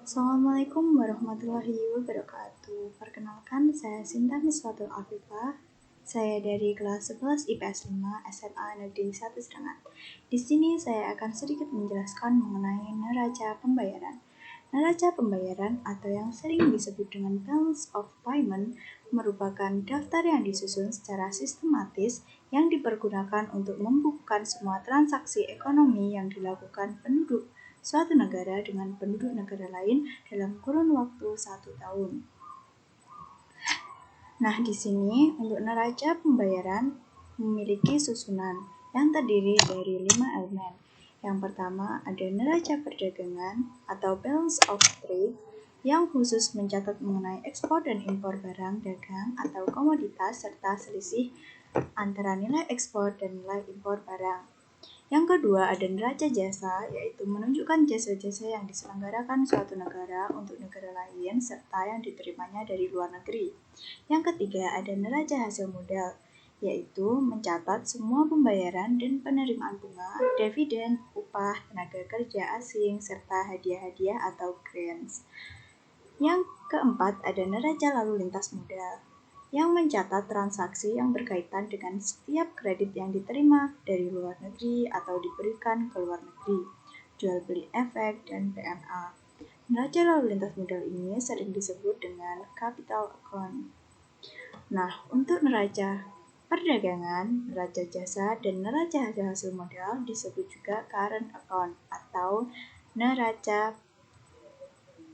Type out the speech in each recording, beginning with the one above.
Assalamualaikum warahmatullahi wabarakatuh. Perkenalkan, saya Sinta Miswatul Afifah. Saya dari kelas 11 IPS 5 SMA Negeri 1 Serangan. Di sini saya akan sedikit menjelaskan mengenai neraca pembayaran. Neraca pembayaran atau yang sering disebut dengan balance of payment merupakan daftar yang disusun secara sistematis yang dipergunakan untuk membukukan semua transaksi ekonomi yang dilakukan penduduk suatu negara dengan penduduk negara lain dalam kurun waktu 1 tahun. Nah, di sini untuk neraca pembayaran memiliki susunan yang terdiri dari 5 elemen. Yang pertama ada neraca perdagangan atau balance of trade yang khusus mencatat mengenai ekspor dan impor barang dagang atau komoditas serta selisih antara nilai ekspor dan nilai impor barang. Yang kedua ada neraca jasa, yaitu menunjukkan jasa-jasa yang diselenggarakan suatu negara untuk negara lain serta yang diterimanya dari luar negeri. Yang ketiga ada neraca hasil modal, yaitu mencatat semua pembayaran dan penerimaan bunga, dividen, upah, tenaga kerja asing, serta hadiah-hadiah atau grants. Yang keempat ada neraca lalu lintas modal, yang mencatat transaksi yang berkaitan dengan setiap kredit yang diterima dari luar negeri atau diberikan ke luar negeri, jual beli efek, dan PMA. Neraca lalu lintas modal ini sering disebut dengan capital account. Nah, untuk neraca perdagangan, neraca jasa, dan neraca hasil modal disebut juga current account atau neraca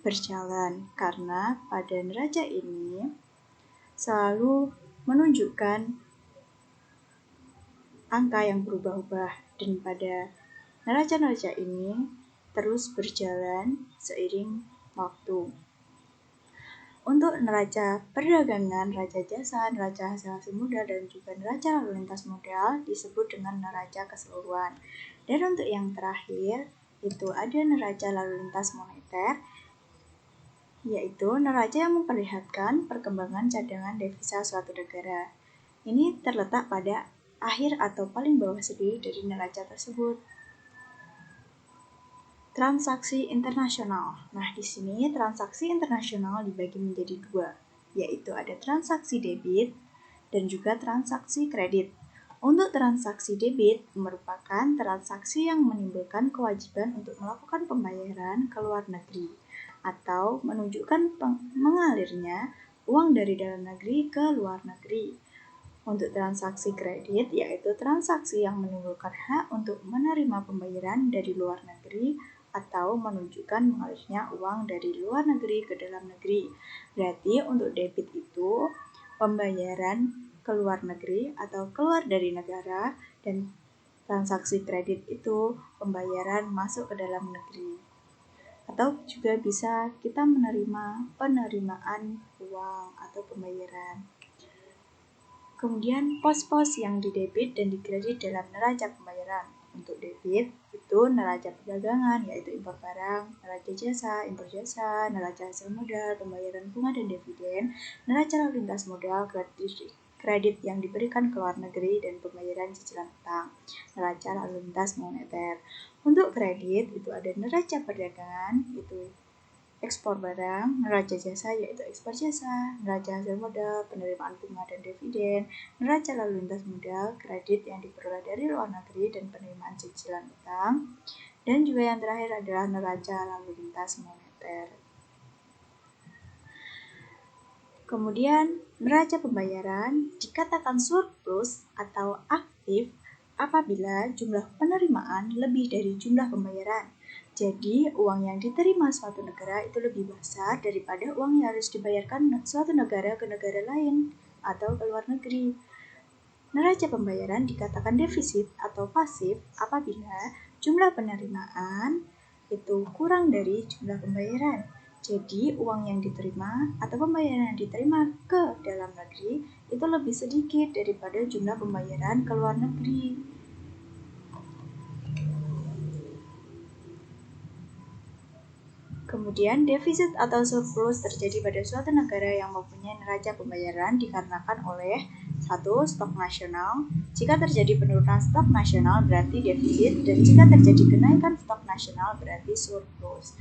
berjalan, karena pada neraca ini selalu menunjukkan angka yang berubah-ubah, dan pada neraca-neraca ini terus berjalan seiring waktu. Untuk neraca perdagangan, neraca jasa, neraca hasil modal, dan juga neraca lalu lintas modal disebut dengan neraca keseluruhan. Dan untuk yang terakhir itu ada neraca lalu lintas moneter, yaitu neraca yang memperlihatkan perkembangan cadangan devisa suatu negara. Ini terletak pada akhir atau paling bawah sendiri dari neraca tersebut. Transaksi internasional. Nah, di sini transaksi internasional dibagi menjadi dua, yaitu ada transaksi debit dan juga transaksi kredit. Untuk transaksi debit merupakan transaksi yang menimbulkan kewajiban untuk melakukan pembayaran ke luar negeri atau menunjukkan mengalirnya uang dari dalam negeri ke luar negeri. Untuk transaksi kredit, yaitu transaksi yang menimbulkan hak untuk menerima pembayaran dari luar negeri atau menunjukkan mengalirnya uang dari luar negeri ke dalam negeri. Berarti untuk debit itu pembayaran ke luar negeri atau keluar dari negara, dan transaksi kredit itu pembayaran masuk ke dalam negeri. Atau juga bisa kita menerima penerimaan uang atau pembayaran. Kemudian pos-pos yang didebit dan dikredit dalam neraca pembayaran. Untuk debit itu neraca perdagangan, yaitu impor barang, neraca jasa, impor jasa, neraca hasil modal, pembayaran bunga dan dividen, neraca lalu lintas modal, kredit yang diberikan ke luar negeri, dan pembayaran cicilan utang, neraca lalu lintas moneter. Untuk kredit itu ada neraca perdagangan, itu ekspor barang, neraca jasa yaitu ekspor jasa, neraca hasil modal, penerimaan bunga dan dividen, neraca lalu lintas modal, kredit yang diperoleh dari luar negeri, dan penerimaan cicilan utang, dan juga yang terakhir adalah neraca lalu lintas moneter. Kemudian neraca pembayaran dikatakan surplus atau aktif apabila jumlah penerimaan lebih dari jumlah pembayaran. Jadi, uang yang diterima suatu negara itu lebih besar daripada uang yang harus dibayarkan suatu negara ke negara lain atau ke luar negeri. Neraca pembayaran dikatakan defisit atau pasif apabila jumlah penerimaan itu kurang dari jumlah pembayaran. Jadi, uang yang diterima atau pembayaran yang diterima ke dalam negeri itu lebih sedikit daripada jumlah pembayaran ke luar negeri. Kemudian, defisit atau surplus terjadi pada suatu negara yang mempunyai neraca pembayaran dikarenakan oleh 1. Stok nasional. Jika terjadi penurunan stok nasional berarti defisit, dan jika terjadi kenaikan stok nasional berarti surplus.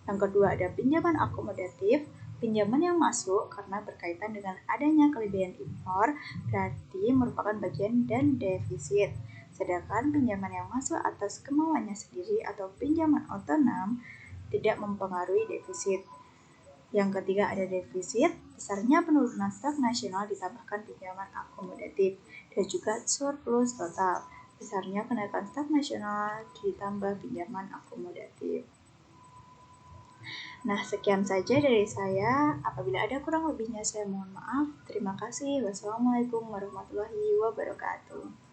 Yang kedua ada pinjaman akomodatif. Pinjaman yang masuk karena berkaitan dengan adanya kelebihan impor berarti merupakan bagian dan defisit. Sedangkan pinjaman yang masuk atas kemauannya sendiri atau pinjaman otonom tidak mempengaruhi defisit. Yang ketiga ada defisit, besarnya penurunan stok nasional ditambahkan pinjaman akomodatif, dan juga surplus total, besarnya kenaikan stok nasional ditambah pinjaman akomodatif. Nah, sekian saja dari saya. Apabila ada kurang lebihnya, saya mohon maaf. Terima kasih. Wassalamualaikum warahmatullahi wabarakatuh.